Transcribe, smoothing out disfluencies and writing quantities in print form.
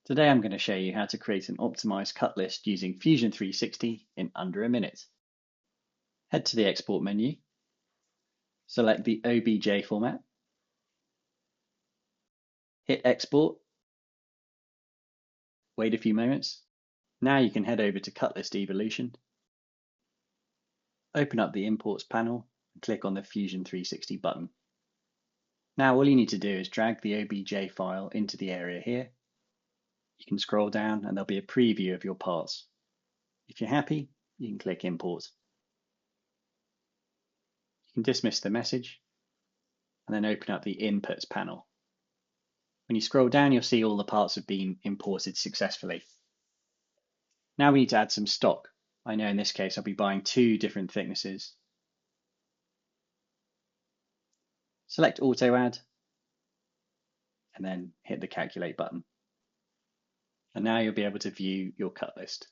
Today I'm going to show you how to create an optimized cut list using Fusion 360 in under a minute. Head to the Export menu, select the OBJ format, hit Export, wait a few moments. Now you can head over to Cut List Evolution, open up the Imports panel and click on the Fusion 360 button. Now all you need to do is drag the OBJ file into the area here. You can scroll down and there'll be a preview of your parts. If you're happy, you can click Import. You can dismiss the message and then open up the Inputs panel. When you scroll down, you'll see all the parts have been imported successfully. Now we need to add some stock. I know in this case I'll be buying 2 different thicknesses. Select Auto Add and then hit the Calculate button. And now you'll be able to view your cut list.